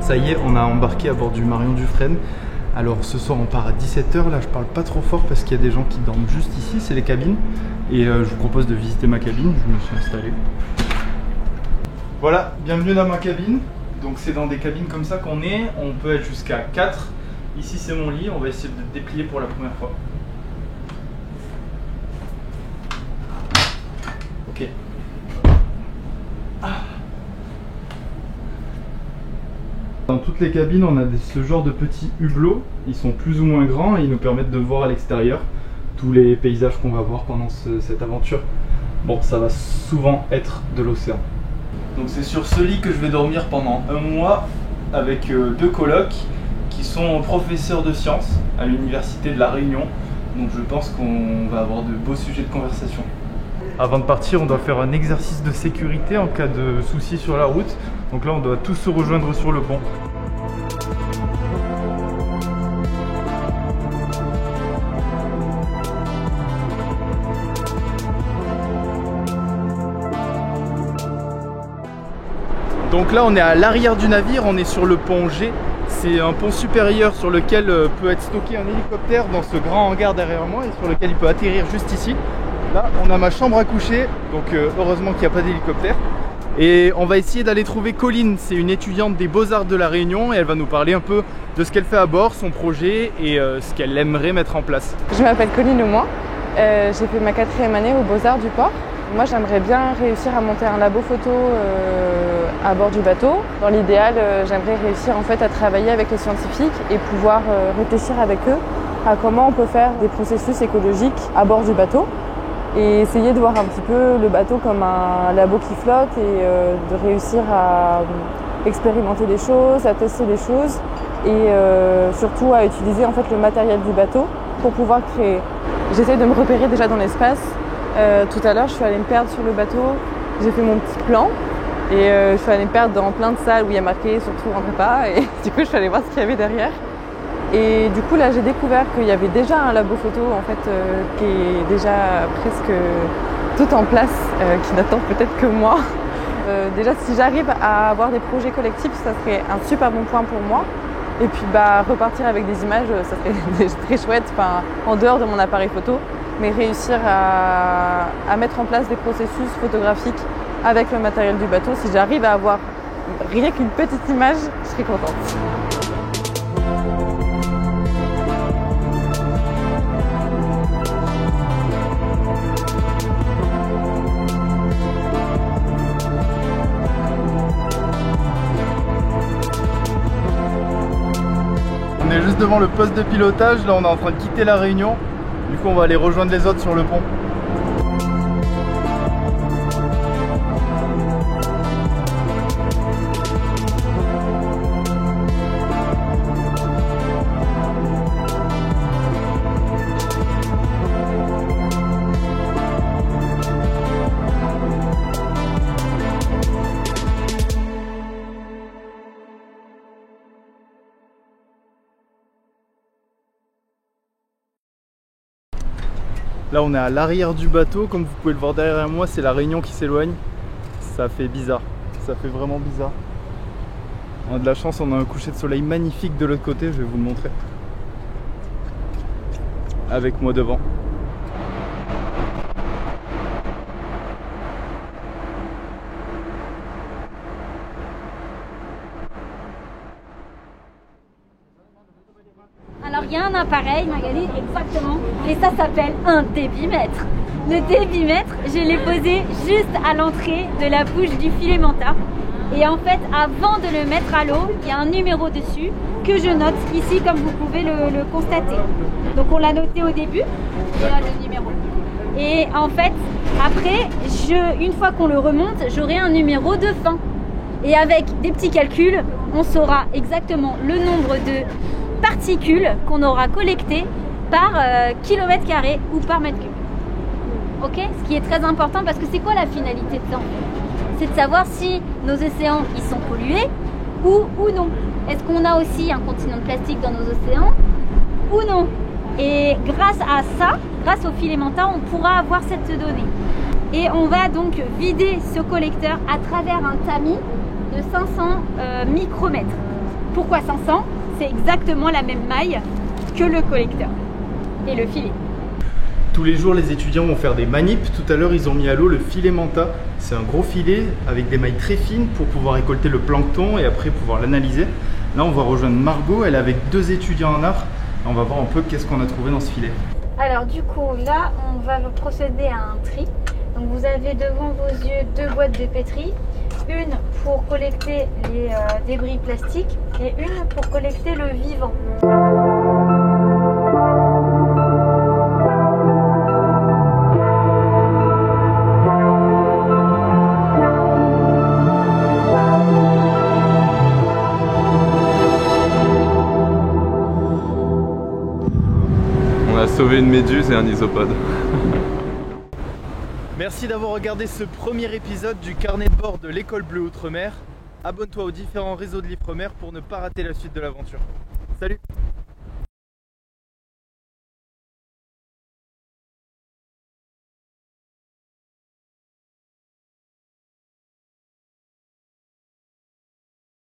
Ça y est, on a embarqué à bord du Marion Dufresne. Alors ce soir on part à 17 h, là je parle pas trop fort parce qu'il y a des gens qui dorment juste ici, c'est les cabines. Et je vous propose de visiter ma cabine, je me suis installé. Voilà, bienvenue dans ma cabine. Donc c'est dans des cabines comme ça qu'on est, on peut être jusqu'à 4. Ici c'est mon lit, on va essayer de le déplier pour la première fois. Ok. Dans toutes les cabines, on a ce genre de petits hublots. Ils sont plus ou moins grands et ils nous permettent de voir à l'extérieur tous les paysages qu'on va voir pendant cette aventure. Bon, ça va souvent être de l'océan. Donc c'est sur ce lit que je vais dormir pendant un mois avec deux colocs qui sont professeurs de sciences à l'université de La Réunion. Donc je pense qu'on va avoir de beaux sujets de conversation. Avant de partir, on doit faire un exercice de sécurité en cas de soucis sur la route. Donc là, on doit tous se rejoindre sur le pont. Donc là, on est à l'arrière du navire, on est sur le pont G. C'est un pont supérieur sur lequel peut être stocké un hélicoptère dans ce grand hangar derrière moi et sur lequel il peut atterrir juste ici. Là, on a ma chambre à coucher, donc heureusement qu'il n'y a pas d'hélicoptère. Et on va essayer d'aller trouver Colline, c'est une étudiante des Beaux-Arts de La Réunion et elle va nous parler un peu de ce qu'elle fait à bord, son projet et ce qu'elle aimerait mettre en place. Je m'appelle Colline Lemoine, j'ai fait ma 4e année aux Beaux-Arts du port. Moi j'aimerais bien réussir à monter un labo photo à bord du bateau. Dans l'idéal, j'aimerais réussir en fait à travailler avec les scientifiques et pouvoir réfléchir avec eux à comment on peut faire des processus écologiques à bord du bateau. Et essayer de voir un petit peu le bateau comme un labo qui flotte et de réussir à expérimenter des choses, à tester des choses et surtout à utiliser en fait le matériel du bateau pour pouvoir créer. J'essaie de me repérer déjà dans l'espace. Tout à l'heure, je suis allée me perdre sur le bateau, j'ai fait mon petit plan et je suis allée me perdre dans plein de salles où il y a marqué surtout rentrez pas et du coup je suis allée voir ce qu'il y avait derrière. Et du coup là j'ai découvert qu'il y avait déjà un labo photo en fait qui est déjà presque tout en place, qui n'attend peut-être que moi. Déjà si j'arrive à avoir des projets collectifs, ça serait un super bon point pour moi. Et puis repartir avec des images, ça serait très chouette, en dehors de mon appareil photo, mais réussir à mettre en place des processus photographiques avec le matériel du bateau. Si j'arrive à avoir rien qu'une petite image, je serais contente. On est juste devant le poste de pilotage, là on est en train de quitter La Réunion. Du coup on va aller rejoindre les autres sur le pont. Là on est à l'arrière du bateau, comme vous pouvez le voir derrière moi, c'est La Réunion qui s'éloigne. Ça fait bizarre, ça fait vraiment bizarre. On a de la chance, on a un coucher de soleil magnifique de l'autre côté, je vais vous le montrer. Avec moi devant. Alors il y a un appareil, Magali, exactement, et ça s'appelle un débitmètre. Le débitmètre, je l'ai posé juste à l'entrée de la bouche du filet manta. Et en fait, avant de le mettre à l'eau, il y a un numéro dessus que je note ici, comme vous pouvez le constater. Donc on l'a noté au début, et là le numéro. Et en fait, après, une fois qu'on le remonte, j'aurai un numéro de fin. Et avec des petits calculs, on saura exactement le nombre de particules qu'on aura collectées par kilomètre carré ou par mètre cube. Ok, ce qui est très important parce que c'est quoi la finalité de ça? C'est de savoir si nos océans ils sont pollués ou non. Est-ce qu'on a aussi un continent de plastique dans nos océans ou non? Et grâce à ça, grâce au filet manta, on pourra avoir cette donnée. Et on va donc vider ce collecteur à travers un tamis de 500 micromètres. Pourquoi 500? C'est exactement la même maille que le collecteur et le filet. Tous les jours, les étudiants vont faire des manips. Tout à l'heure, ils ont mis à l'eau le filet manta. C'est un gros filet avec des mailles très fines pour pouvoir récolter le plancton et après pouvoir l'analyser. Là, on va rejoindre Margot. Elle est avec 2 étudiants en art. On va voir un peu qu'est-ce qu'on a trouvé dans ce filet. Alors du coup, là, on va procéder à un tri. Donc vous avez devant vos yeux 2 boîtes de pétri. Une pour collecter les débris plastiques et une pour collecter le vivant. On a sauvé une méduse et un isopode. Merci d'avoir regardé ce premier épisode du carnet de bord de l'École Bleue Outre-mer. Abonne-toi aux différents réseaux de l'Ifremer pour ne pas rater la suite de l'aventure. Salut!